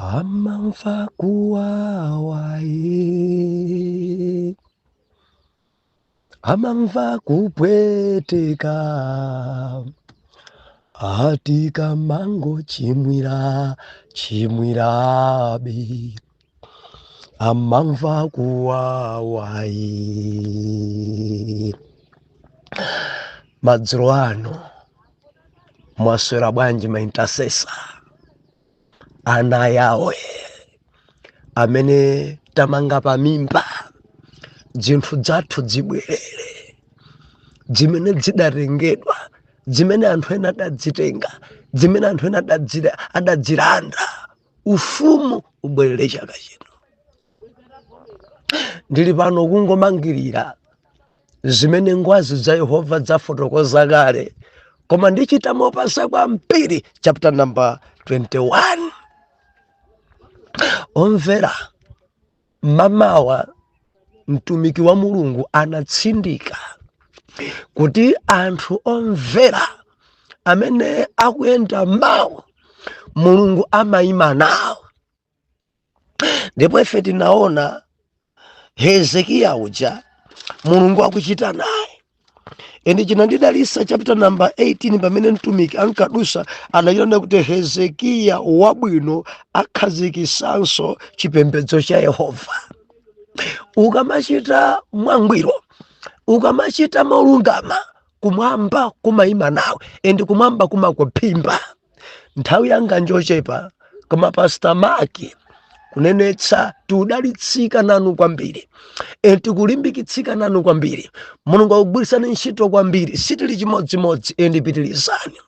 amamva kuwawa ye, amamva kupweteka, atika mango chimwira chimwirabe, amamva kuwawa ye. Madzulo ano mwaswera bwanji maintasesa ana yawe amene tamanga pamimba zinthu zathu zibwerere, zimene zidatengedwa, zimene anthu ena adazitenga, zimene anthu ena adazilanda, ufumu ubwerere chaka chino. Ndili pano kungomangirira zimene ngwazi za Yehova zafotokoza kale, koma ndichita mopasa kwambiri chapter number 21. Omvera, mamawa mtumiki wa Mulungu anatsindika kuti anthu omvera amene akuyenda mawu Mulungu amayima nawo. Ndipo ife tinaona Hezekiya uja Mulungu akuchita naye. Ende chinandidalisa chapter number 18 pamene mtumiki ankadusa anayiona kuti Hezekiya wabwino akhazikisanso chipembedzo cha Yehova. Ukamachita mwangwiro, ukamachita molungama, kumwamba kumayima nawe, ende kumwamba kumakuphimba. Nthawi yanga njochepa koma Pastor Maki kunenetsa tudalitsika nanu kwambiri, tikulimbikitsika nanu kwambiri. Mulungu akugwirisani ntchito kwambiri, sitili chimodzimodzi, pitilizani.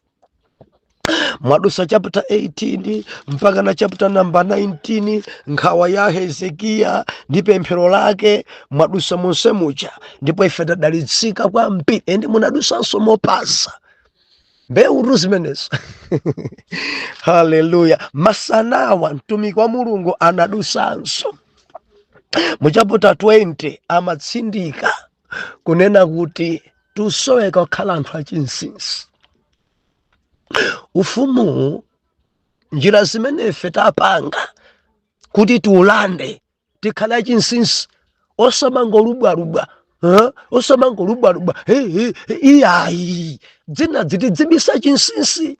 Mwadusa chapter 18 mpaka na chapter number 19, nkhawa ya Hezekiya ndi pemphero lake, mwadusa monse muja, ndipo ife tadalitsika kwambiri, munadusanso mopasa mbewu zimenezo. Haleluya. Masanawa mtumiki wa Mulungu anadusanso mu chapter 20 amatsindika kunena kuti tusoweka kukhala anthu achinsinsi. Ufumu njira zimene ife tapanga kuti tiulande tikhala achinsinsi, osamangolubwalubwa, osamangolubwalubwa, iyayi dzina dziti dzibisa chinsinsi.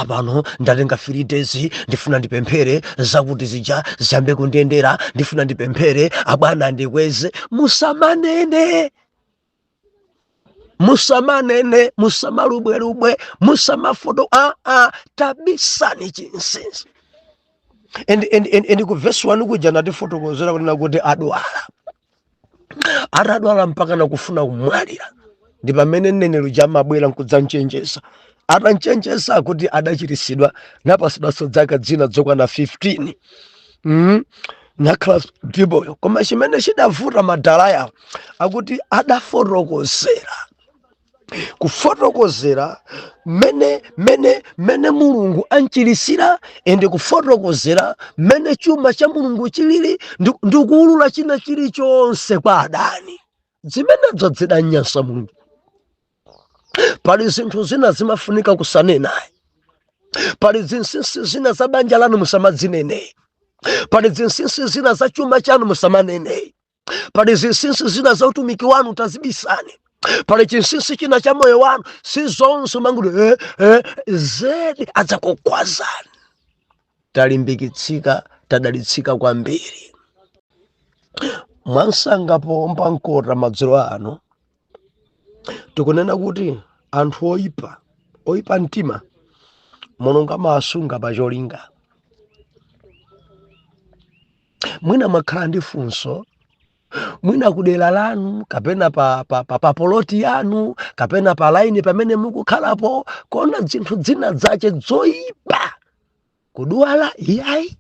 Pano ndatenga 3 days ndifuna ndipemphere zakuti zija ziyambe kundiyendera, ndifuna ndipemphere abwana ndikweze. Musamanene, musamanene, musamalubwelubwe, musamafoto, tabisani chinsinsi. Endi ku verse 1 kuja natifotokozera kunena kuti adwala mpaka nakufuna kumwalira. Ndi pamene mneneri uja amabwera nkudzamchenjeza. Atanchenjeza kuti adachiritsidwa, napasidwanso zaka zina zokwana 15. Nakhala ndiboyo. Koma chimene chidavuta madala yawo akuti adafotokozera. Kufotokozera mene Mulungu anchirisira, ende kufotokozera mene chuma cha Mulungu chilili, ndikuulula china chilichonse kwa adani. Zimenezo zidanyansa Mulungu. Pali zinthu zina zimafunika kusanenaye, pali zinsinsi zina za banja lanu musamadzinene, pali zinsinsi zina za chuma chanu musamanene, pali zinsinsi zina za utumiki wanu tazibisani, pali chinsinsi china cha moyo wanu si zonse mangudu zedi adzakukwazani. Talimbikitsika, tadalitsika kwambiri. Mwansangapo mbankota madzulo ano tikunena kuti anthu oyipa mtima Mulungu amasunga pa cholinga. Mwina mwakhala ndi funso, mwina kudera lanu, kapena pa poloti yanu, kapena pa laini pamene mukukhalapo, kona zinthu zina zache zoyipa kudwala iyayi.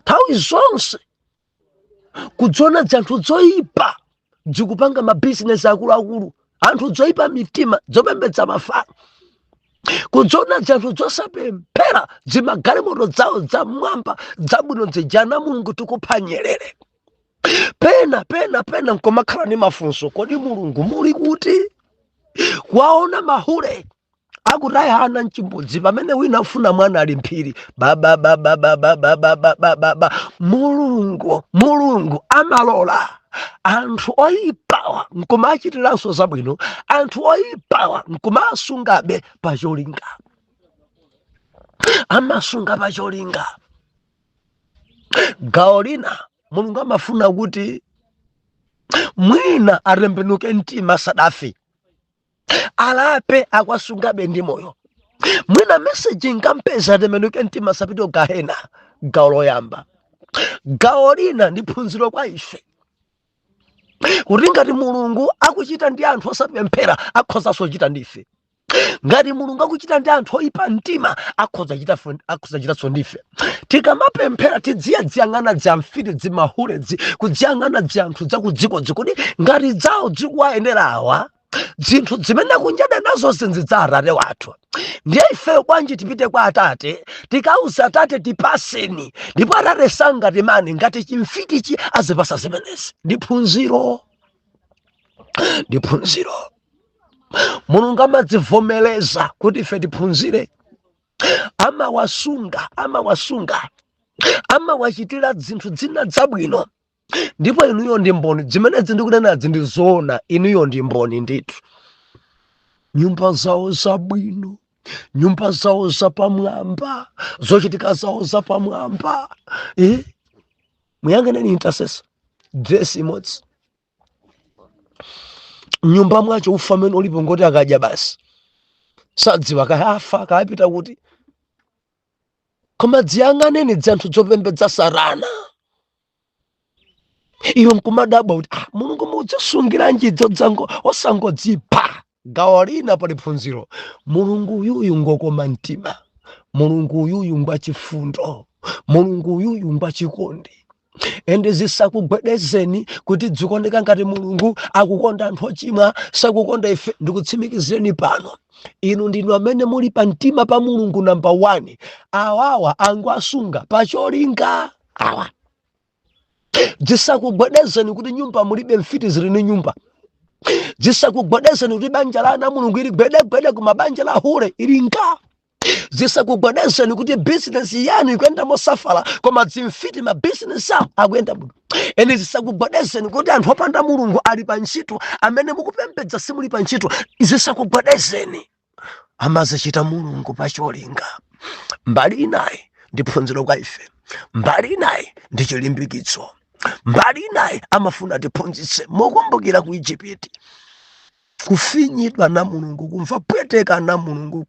Nthawi zonse kudzona zinthu zoyipa zikupanga mabizinesi akuluakulu, anthu zoyipa mitima zopembedza mafano, kudzona zinthu zosapemphera zimagalimoto zawo zamwamba zabwino zijana Mulungu tikupha nyerere. Pena nkomakhala ni mafunso, kodi Mulungu muli kuti? Waona mahure akutayana mchimbudzi pamene wina afuna mwana ali mphiri baba. Mulungu amalola anthu oyipawa nkumachitiranso zabwino, anthu oyipawa nkumasungabe pacholinga, amasunga pacholinga. Gawo lina Mulungu amafuna kuti mwina atembenuke mtima sadafi, alape akwasungabe ndi moyo. Mwina message ngampeza atembenuke mtima sapite gahena. Gawo loyamba. Gawo lina ndi phunziro kwa ife kuti ngati Mulungu akuchita ndi anthu osapemphera akhoza sochita ndife. Ngati Mulungu akuchita ndi anthu oyipa mtima akhoza chitanso ndife. Tikamapemphera tidziyang'ana zamfiti dzimahule kudziyang'ana anthu zakudziko kuti ngati zawo zikuwayenera awa, zinthu zimene kunjada nazo zinzidza Atate wathu. Ndiye ife kwanji tipite kwa Atate tikauza Atate tipaseni, ndipo Atate sangatimane ngati chimfitichi azipasa zimenezi. Ndi phunziro. Mulungu amadzivomereza kuti ife tiphunzire, amawachitira zinthu zina zabwino. Ndipo inuyo ndi mboni, zimene ndikunenazi ndi zoona, inuyo ndi mboni ndithu. Nyumba zawo zabwino, nyumba zawo zapamwamba, zochitika zawo zapamwamba. Muyang'aneni intercessor, dress imodzi. Nyumba mwacho ufa amene ulipo ngoti akadya basi sadziwa kayafa kayapita kuti. Koma dziyang'aneni zanthu zopembedza Satana, iwe nkumadabwa kuti Mulungu mudzisungira njidzo dzango osangodzipha. Gawo lina pali phunziro. Mulungu uyuyu ngokoma mtima, Mulungu uyuyu ngwachifundo, Mulungu uyuyu ngwachikondi. Ende zisakugwedezeni kuti dzikondeka ngati Mulungu akukonda anthu ochimwa, sakukonda ife. Ndikutsimikizireni pano, inu ndinu amene muli pa mtima pa Mulungu number 1. Awawa angwasunga pacholinga awa. Zisakugwedezeni kuti nyumba mulibe mfiti zili ni nyumba. Zisakugwedezeni kuti banja la Mulungu ili gwedegwede kuma banja la hule ili nga. Zisakugwedezeni kuti business yanu ikwenda mosafala koma zimfiti ma business akwenda bwino. Ene zisakugwedezeni kuti anthu opanda Mulungu ali pa ntchito amene mukupembedza simuli pa ntchito. Zisakugwedezeni amazichita Mulungu pacholinga. Mbali inayi ndi phunziro kwa ife, mbali inayi ndi chilimbikitso, mbali inayi amafuna tiphunzitse. Mukumbukira ku Egypt, kufinyidwa na Mulungu, kumva pweteka na Mulungu,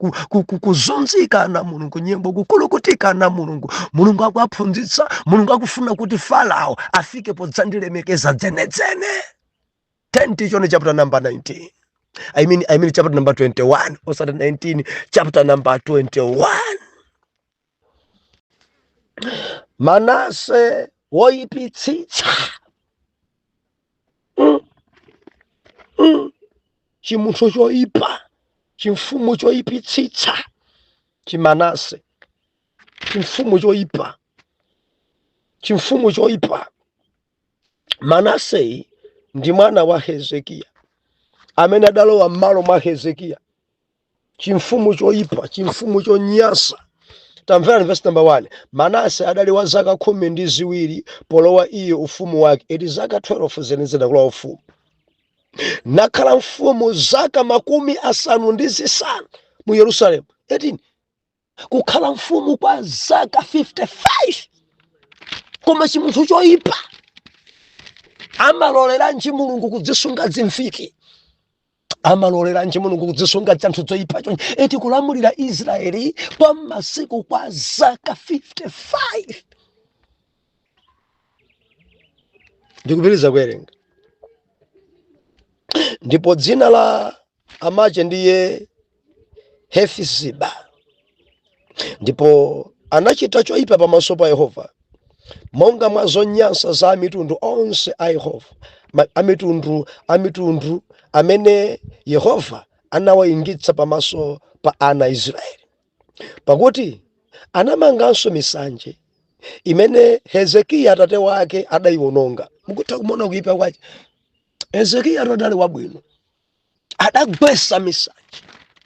kuzunzika na Mulungu, nyimbo kukulukutika na Mulungu. Mulungu akuaphunzitsa, Mulungu akufuna kuti Farao afike podzandilemekeza dzenedzene. 10 chone chapter number 19. I mean chapter number 21, osati 19, chapter number 21. Manase woyipitsitsa chimunthu choyipa, chimfumu choyipitsitsa, chimanase, chimfumu choyipa. Manase ndi mwana wa Hezekiya amene adalowa m'malo mwa Hezekiya. Chimfumu choyipa, chimfumu chonyasa. Tamvera verse number 1. Manase adali wa zaka 12 polowa iye ufumu wake. Edi zaka 12 zenizena kula ufumu. Nakhala mfumu zaka 50 mu Yerusalemu. 18. Kukhala mfumu kwa zaka 55. Koma chimunthu choyipa amalolera nji Mulungu kudzisunga zimfiti. Amalolera nji Mulungu kudzisunga zanthu zoyipa chonje. Eti kulamulira Israeli kwa masiku kwa zaka 55. Ndikupitiriza kuwerenga. Ndipo dzina la amache ndiye Hefisiba. Ndipo anachita choyipa pamaso pa Yehova, monga mwa zonyansa za mitundu onse a Yehova, amitundu amene Yehova anawayingitsa pamaso pa ana Israeli. Pakuti anamanganso misanje imene Hezekiya atate wake adayiwononga. Mukutha kumona kuyipa kwache. Hezekiya adali wabwino, adagwesa misanje.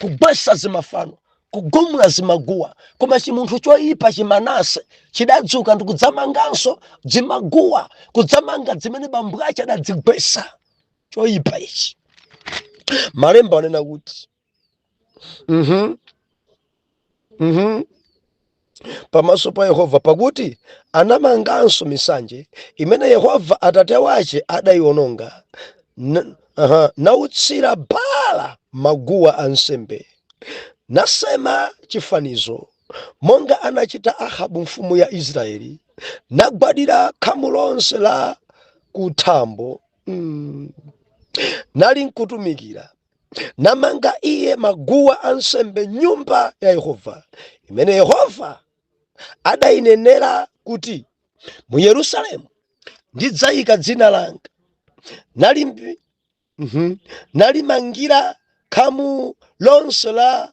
kugwesa zimafano, kugumula zimaguwa. Koma chimunthu choyipa chimanase chidadzuka ndi kudzamanganso zimaguwa, kudzamanga zimene bambo ake adadzigwesa. Choyipa ichi. Malemba anena kuti pamaso pa Yehova, pakuti anamanganso misanje imene Yehova atate wace adayiwononga, nautsira Baala maguwa ansembe, nasema chifanizo monga anachita Ahabu mfumu ya Israeli, nagwadira khamu lonse la kuthambo nali nkutumikira, namanga iye maguwa ansembe nyumba ya Yehova imene Yehova adayinenera kuti mu Yerusalemu ndidzayika dzina langa. Nalimangira khamu lonse la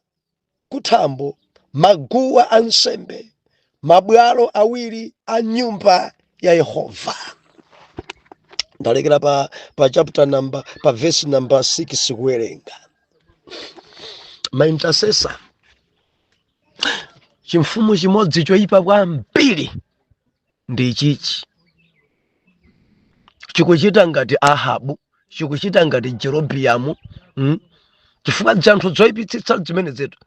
kuthambo maguwa ansembe, mabwalo awiri a nyumba ya Yehova. Ndalekera pa chapter number, pa verse number 6 kuwerenga. Ma intercessor, chimfumu chimodzi choyipa kwambiri ndi chichi. Chikuchita ngati Ahabu, chikuchita ngati Jerobiamu. Chifukwa zanthu zoyipitsitsa zimene zetu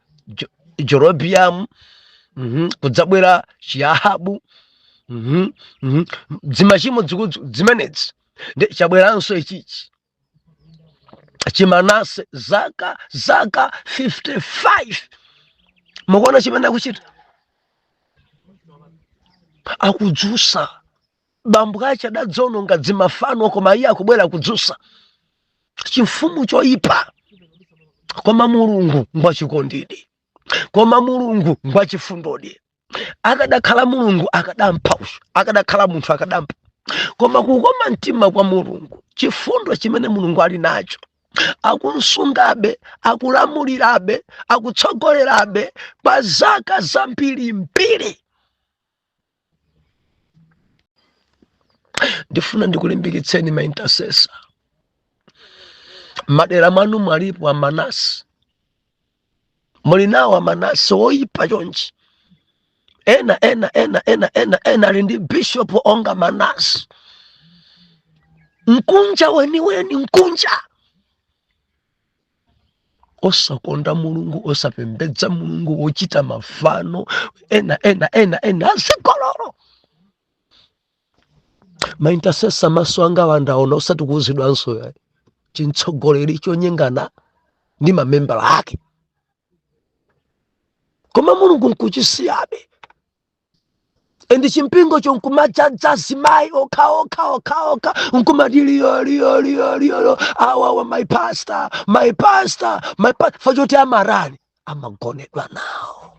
Jerobiamu, kudzabwera Ahabu, zimachimo zimenezi ndi chabweranso ichichi chimanase zaka 55. Mukuona chimene akuchita? Akudzusa. Bambo ake adadzononga zimafano, koma iye akubwera kudzusa. Chimfumu choyipa. Koma Mulungu ngwachikondidi, koma Mulungu ngwachifundodi. Akadakhala Mulungu akadamphausha, akadakhala munthu akadampa. Koma kukoma mtima kwa Mulungu, chifundo chimene Mulungu ali nacho, akunsungabe, akulamulirabe, akutsogolerabe kwa zaka zambirimbiri. Ndifuna ndikulimbikitseni ma intercessor. Madera manu mwalipo Amanase, muli nawo Amanase oyipa chonchi. Ena ali ndi bishop onga Manase. Nkunja weni nkunja. Osakonda Mulungu, osapembedza Mulungu, ochita mafano. Ena asikololo. Ma intercessor maso anga wandaona osati kuuzidwanso ya chintsogoleri chonyengana ndi mamembala ake. Koma Mulungu nkuchisiyabe. Endi chimpingo chonkumajaja zimayi oka nkumati liyo awa my pastor fachoti amarani amagonedwa nawo.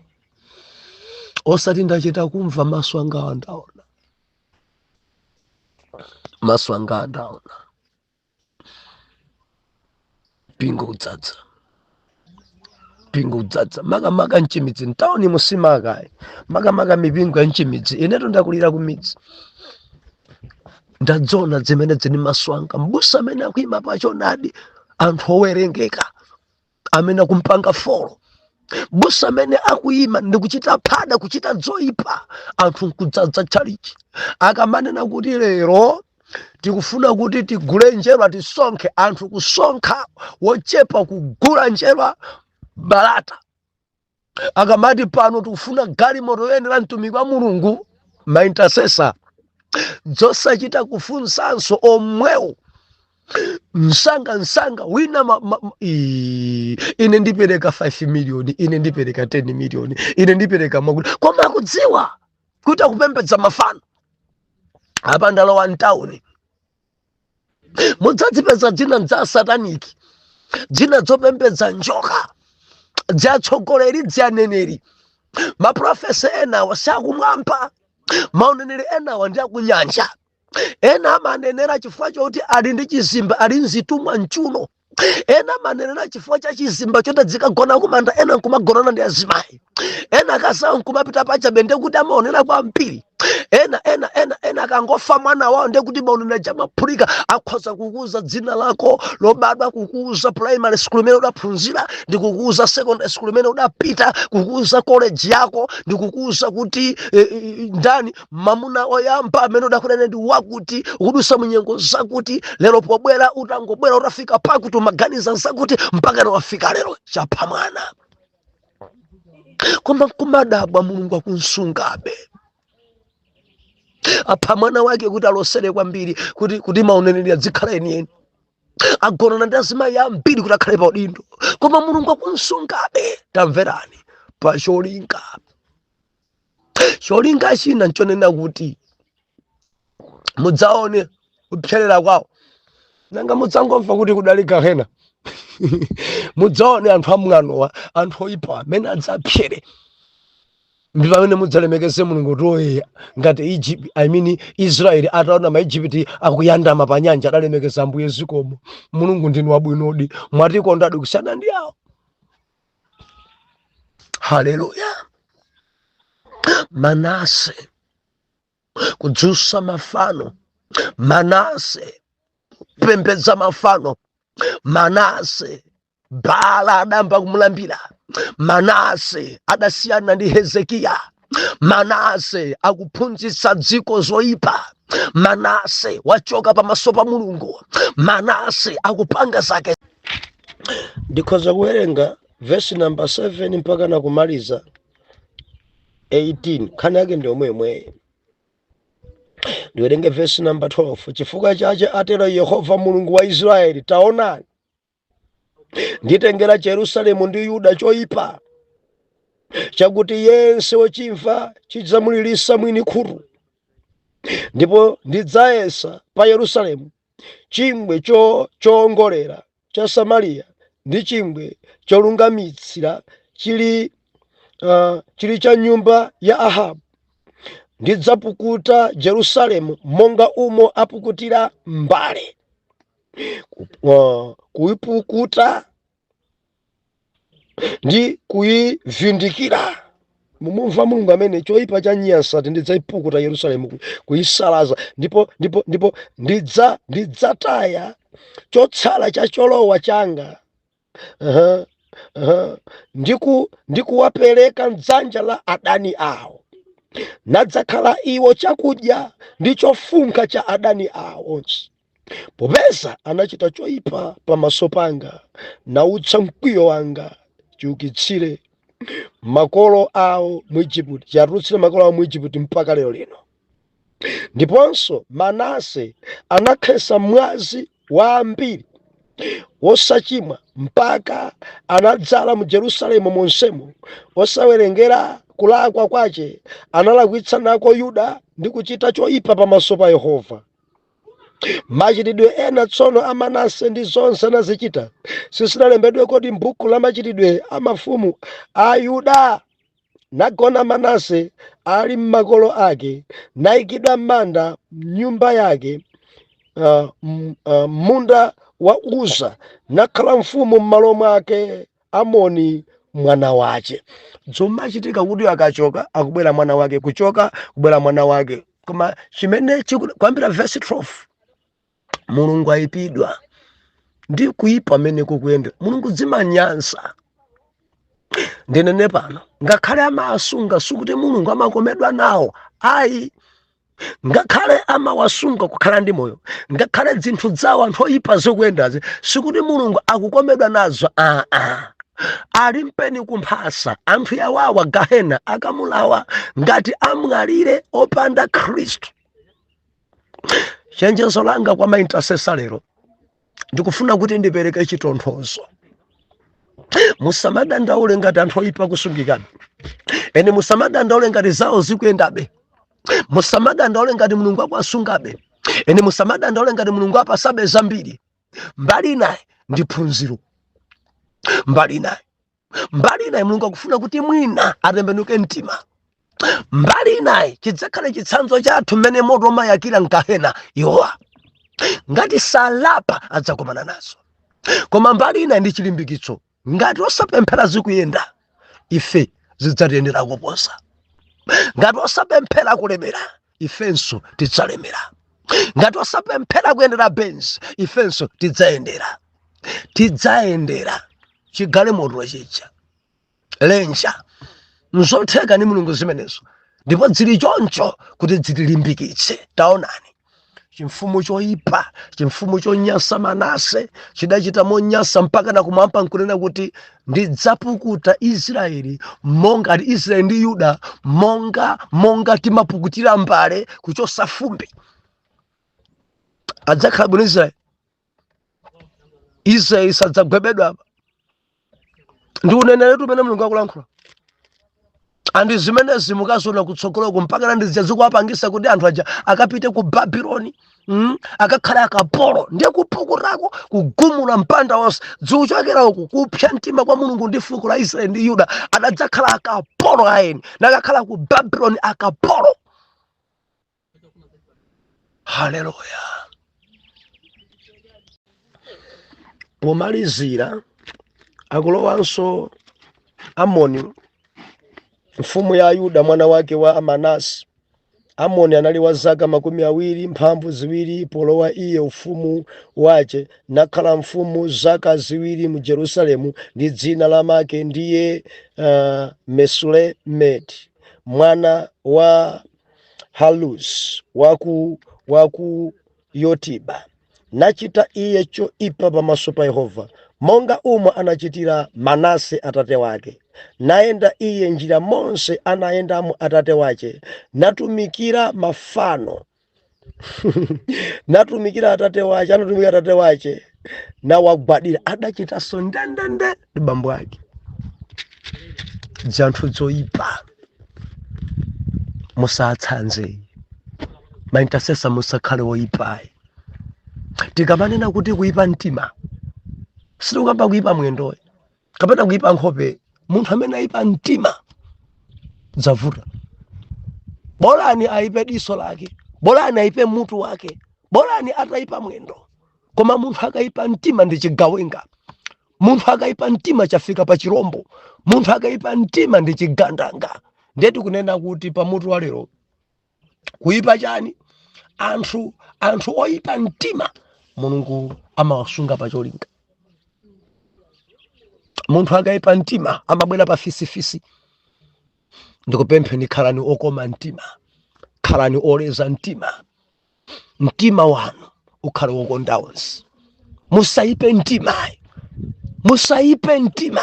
Osati ndachita kumva maso anga wandaona. Maso anga andaona. Pingo udzadza maga nchimidzi ntaoni musimaga maga mipingo ya nchimidzi. Ineto ndakulira kumidzi ndadzona zimene zini maswanga. Mbusa amene akuima pachonadi anthu owerengeka amene akumpanga folo. Mbusa amene akuima ndikuchita phada, kuchita zoyipa, anthu nkudzadza chalichi. Akamanena kuti lero tikufuna kuti tigule njerwa tisonkhe, anthu kusonkha wochepa kugula njerwa balata. Akamati pano tikufuna galimoto yoyendera mtumiki wa Mulungu, ma intercessor zosachita kufunsanso omwewo. Msanga wina ine ndipereka 5 million, ine ndipereka 10 million, ine ndipereka makuti. Koma akudziwa kuti akupembedza mafano. Apa ndalowa mtauni mudzadzipeza dzina za sataniki, dzina zopembedza njoka, dzatsogoleri, dzaneneri. Maprofesa enawa sakumwamba, mauneneri enawa ndi akunyanja. Ena amanenera chifukwa choti ali ndi chizimba, ali nzitumwa mchuno. Ena amanenera chifukwa cha chizimba choti dzikagona kumanda, ena nkumagonana ndi azimayi. Ena akasa nkumapita pachabe ndi kuti amaonera kwambiri. ena kangofa mwana wao ndiye kuti maunena chamaphulika akhoza kukuza dzina lako lobadwa, kukuza primary school imene udaphunzira, ndi kukuza secondary school imene udapita, kukuza college yako, ndi kukuza kuti ndani mamuna oyamba amene udakunena ndi wakuti, ukudusa munyengo zakuti, lero pobwera utangobwera utafika pakuti umaganiza zakuti mpaka lero wafika lero chapha mwana. Koma kumadabwa Mulungu akunsungabe. Apha mwana wake kuti alosere kwambiri kuti mauneneri adzikhala enieni. Agona ndi azimayi ambiri kuti akhale pa udindo. Koma Mulungu akunsungabe. Tamverani pa cholinga. Cholinga china nchonena kuti mudzaone kupserera kwawo. Nanga mudzangomva kuti kudali gahena. Mudzaone anthu amng'anowa, anthu oyipa amene adzapsere. Ndi pamene mudzalemekeze Mulungu toyeya ngati Israeli ataona maIjipiti akuyandama pa nyanja adalemekeza Ambuye zikomo. Mulungu ndinu wabwinodi, mwatikondadi kusiyana ndi awo. Haleluya. Manase kudzusa mafano, Manase kupembedza mafano, Manase Baala adamba kumulambira, Manase adasiyana ndi Hezekiya, Manase akuphunzitsa dziko zoyipa, Manase wachoka pamaso pa Mulungu, Manase akupanga zake. Ndikhoza kuwerenga verse number 7 mpaka na kumaliza 18. Khana yake ndi omwe. Ndiwerenge verse number 12. Chifukwa chache atero Yehova Mulungu wa Israeli, taonani nditengera Jerusalemu ndi Yuda choyipa, chakuti yense wochimva chidzamulilisa mwini khutu. Ndipo ndidzayesa pa Yerusalemu chingwe choongolera cha Samariya ndi chingwe cholungamitsira chili cha nyumba ya Ahabu. Ndidzapukuta Jerusalemu monga umo apukutira mbale. Kuipukuta ndi kuivindikira. Mumumva Mulungu amene choyipa cha nyasa ndidzaipukuta Yerusalemu, kuisalaza. Ndipo ndidzataya chotsala cha cholowa changa. Ndikuwapereka mdzanja la adani awo. Nadzakhala iwo chakudya ndi chofunkha cha adani awo. Popeza anachita choyipa pamaso panga, nautsa mkwiyo wanga, chiukitsire makolo awo mu Igupto, chatutsire makolo awo mu Igupto mpaka lero lino. Ndiponso Manase anakhesa mwazi wa ambiri wosachimwa mpaka anadzala mu Jerusalemu monsemo, osawerengera kulakwa kwache. Analakwitsa nako Yuda ndi kuchita choyipa pamaso pa Yehova. Machitidwe ena tsono a Manase ndi zonse anazichita sizinalembedwe kodi m'buku la machitidwe a mafumu a Yuda? Nagona Manase ali m'makolo ake, nayikidwa m'manda m'nyumba yake, munda wa Uza, nakhala mfumu m'malo mwake Amoni mwana wache. Zomachitika kuti akachoka akubwera mwana wake, kuchoka kubwera mwana wake. Koma chimene kwambira verse 12, Mulungu ayipidwa ndi kuyipa amene kukuyenda. Mulungu dzimanyansa. Ndinene pano, ngakhale amasunga sukuti Mulungu amakomedwa nawo. Ayi, ngakhale amawasunga kukhala ndi moyo, ngakhale zinthu zawo anthu oyipa zikuyendazi sikuti Mulungu akukomedwa nazo. Ali mpeni kumphasa anthu yawawa gahena akamulawa ngati amwalire opanda Khristu. Chenjezo langa kwa maintercessor lero ndikufuna kuti ndipereke chitonthozo. Musamadandaule ngati anthu oyipa kusungikabe. Ene musamadandaule ngati zawo zikuyendabe. Musamadandaule ngati Mulungu akwasungabe. Ene musamadandaule ngati Mulungu apasabe zambiri. Mbali naye ndi phunziro. Mbali naye Mulungu akufuna kuti mwina atembenuke mtima. Mbali naye chidzakhala chitsanzo chathu mmene moto umayakira mgahena Yowa. Ngati salapa adzakomana nazo. Koma mbali naye ndi chilimbikitso. Ngati osapemphera zikuyenda, ife zidzatiyendera koposa. Ngati osapemphera kulemera, ifenso tidzalemera. Ngati osapemphera kuyendera Benzi, ifenso tidzayendera chigalimoto chicha lenja. Nzotheka ni Mulungu zimenezo, ndipo zili choncho kuti zitilimbikitse. Taonani chimfumu choyipa, chimfumu chonyasa Manase chidachita monyasa mpaka na kumwamba nkunena kuti ndidzapukuta Israeli monga ati Israeli ndi Yuda monga timapukutira mbale kuchosa fumbi. Adzakhala bwino Israeli sadzagwebedwa apa. Ndi uneneri tumene Mulungu akulankhula. Andi zimene zimukazona kutsogoloko mpaka ndizikuwapangisa kuti anthu aja akapite ku Babuloni, akakhala akapolo ndiye kupukurako kugumula mpanda wonse dziuchokera uku kupsa mtima kwa Mulungu ndi fuko la Israeli ndi Yuda. Adadzakhala akapolo aeni nakakhala ku Babuloni akapolo. Haleluya. Pomalizira akulowanso Amoni mfumu ya Yuda mwana wake wa Manase. Amoni anali wa zaka 22 polowa iye ufumu wace, nakhala mfumu zaka 2 mu Jerusalemu, ndi dzina la make ndiye Mesulemeti mwana wa Halus waku Yotiba. Nachita iye choipa pamaso pa Yehova, monga umwe anachitira Manase atate wake. Naenda iye njira monse anaendamo atate wache, natumikira mafano anatumikira atate wache na wagwadira. Adachita sondandande ndi bambo ake. Zanthu zoyipa musatsanze, maintasesa musakhale woyipayi. Tikamanena kuti kuyipa mtima, sitikamba kuyipa mwendoyo kapena kuyipa nkhope. Munthu amene ayipa mtima zavuta. Bolani ayipe diso lake, bolani ayipe mutu wake, bolani atayipa mwendo. Koma munthu akayipa mtima ndi chigawenga. Munthu akayipa mtima chafika pa chirombo. Munthu akayipa mtima ndi chigandanga. Ndetu kunena kuti pa mutu wa lero kuyipa chani? Anthu oyipa mtima Mulungu amawasunga pa cholinga. Munthu akayipa mtima amabwera pa fisifisi. Ndikupempheni khalani okoma mtima, khalani oleza mtima. Mtima wanu ukhale wokonda onse. Musayipe mtima, musayipe mtima.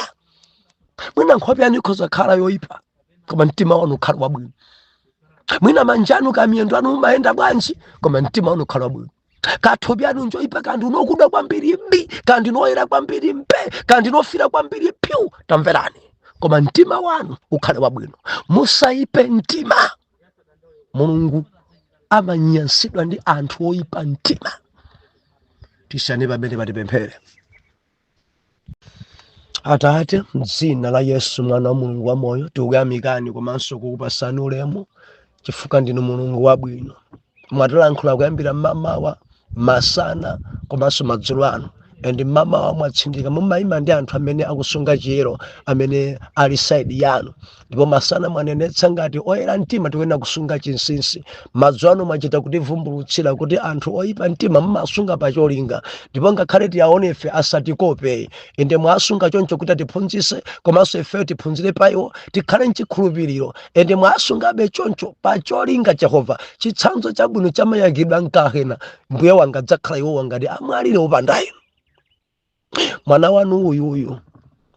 Mwina nkhope yanu ikhoza khala yoyipa, koma mtima wanu ukhale wabwino. Mwina manjanu kamiyendo anu mayenda bwanji, koma mtima wanu ukhale wabwino. Kathobi anu njoyipa, kandi unokuda kwambiri mbi, kandi noyera kwambiri mpe, kandi nofira kwambiri pyu, tamverani. Koma mtima wanu ukhale wabwino. Musayipe mtima. Mulungu amanyansidwa ndi anthu oyipa mtima. Tisane pamene patipemphere. Atate, m'dzina la Yesu mwana wa Mulungu wa moyo, tikuyamikani komanso kukupasani ulemu chifukwa ndinu Mulungu wabwino. Mwatilankhula kuyambira mmamawa, masana komanso madzulo ano. Ndi mmamawa mwatsindika mumayima ndi anthu amene akusunga chiyero, amene ali side yanu. Ndipo masana mwanenetsa ngati oyera mtima tikuyenda kusunga chinsinsi. Madzulo ano mwachita kutivumbulutsira kuti anthu oyipa mtima mmasunga pa cholinga. Ndipo ngakhale tiyaone ife asatikope, inde mwasunga choncho kuti tiphunzitse, komanso ife tiphunzire pa iwo, tikhale mchikhulupiriro. Inde mwasungabe choncho pa cholinga Yehova. Chitsanzo chabwino chamayakidwa nkahena, mbuye wanga dzakhala iwo wangati amwalire upandayo. Mwana wanu uyu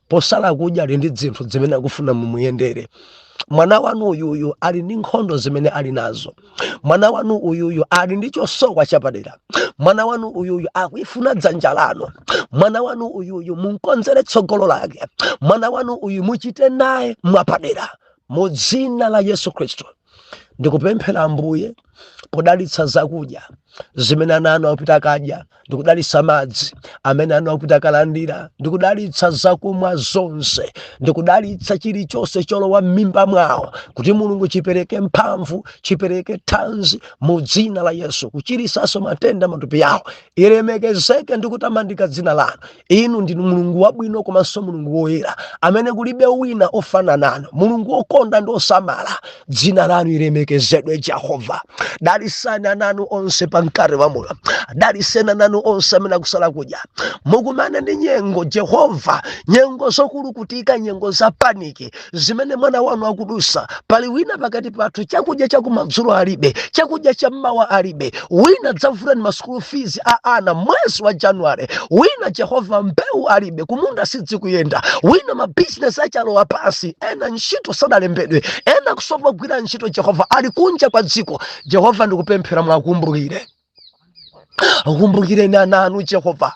posala kudya ali ndi zinthu zimene akufuna mumuyendere. Mwana wanu uyu ali ndi nkhondo zimene ali nazo. Mwana wanu uyu ali ndi chosowa chapadera. Mwana wanu uyu akufuna dzanja lanu. Mwana wanu uyu munkonzere tsogolo lake. Mwana wanu uyu muchite naye mwapadera. Mu dzina la Yesu Kristo ndikupemphera Ambuye podalitsa zakudya zimene ana anu akupita akadya, ndikudalitsa madzi amene anu akupita akalandira, ndikudalitsa zakumwa zonse, ndikudalitsa chilichonse cholowa m'mimba mwawo, kuti Mulungu chipereke mphamvu, chipereke thanzi mu dzina la Yesu, kuchiritsanso matenda matupi yawo. Ilemekezeke ndikutamandika dzina lanu. Inu ndinu Mulungu wabwino komanso Mulungu woyera, amene kulibe wina ofanana nanu, Mulungu wokonda ndi osamala. Dzina lanu ilemekezeke. mulemekezedwe Jehova. Dalisana nanu onse pankare wa moyo, dalisena nanu onse amene kusala kudya mukumana ndi nyengo Jehova, nyengo zokulukutika, nyengo za paniki zimene mwana wanu akudusa. Pali wina pakati pathu chakudya chakumadzulo alibe, chakudya cha mmawa alibe, wina dzavuta ni masukulu fees a ana mwezi wa January, wina Jehova mbewu alibe, kumunda sidzikuyenda, wina mabizinesi achalowa pasi, ena ntchito sadalembedwe, ena kusowa gwira ntchito Jehova ali kunja kwa dziko. Jehova ndikupemphera mwakumbukire, akumbukireni ana anu Jehova,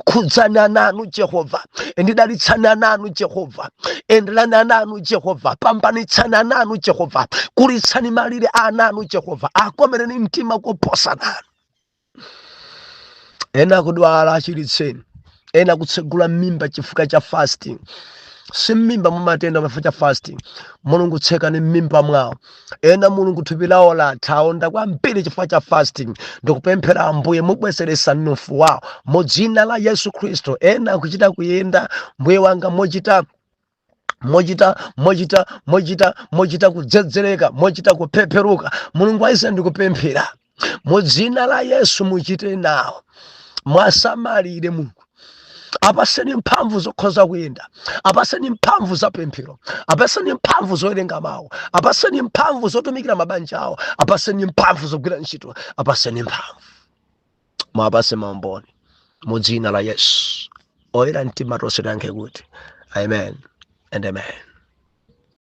kudzana nanu Jehova, endidalitsana nanu Jehova, endelana nanu Jehova, pambanitsana nanu Jehova, kulitsani malire ananu Jehova, akomereni mtima koposa nanu. Ena kudwala achiritseni, ena kutsegula mimba chifukwa cha fasting. Si mimba mumatenda chifukwa cha fasting, Mulungu tsekani mimba mwawo. Ena Mulungu thupi lawo lathaonda kwambiri chifukwa cha fasting. Ndikupemphera Ambuye mubweseresa mnofu wawo mu dzina la Yesu Kristo. Ena kuchita kuyenda mbuye wanga mochita kudzedzereka, mochita kupheperuka. Mulungu aise ndikupemphera mu dzina la Yesu muchite nawo, mwasamalire Mulungu. Apaseni mphamvu zokhoza kuyenda, apaseni mphamvu za pemphero, apaseni mphamvu zowerenga mawu, apaseni mphamvu zotumikira mabanja awo, apaseni mphamvu zogwira ntchito, apaseni mphamvu. Mwapase maumboni mu dzina la Yesu. Oyera mtima tonse tiyankhe kuti amen and amen.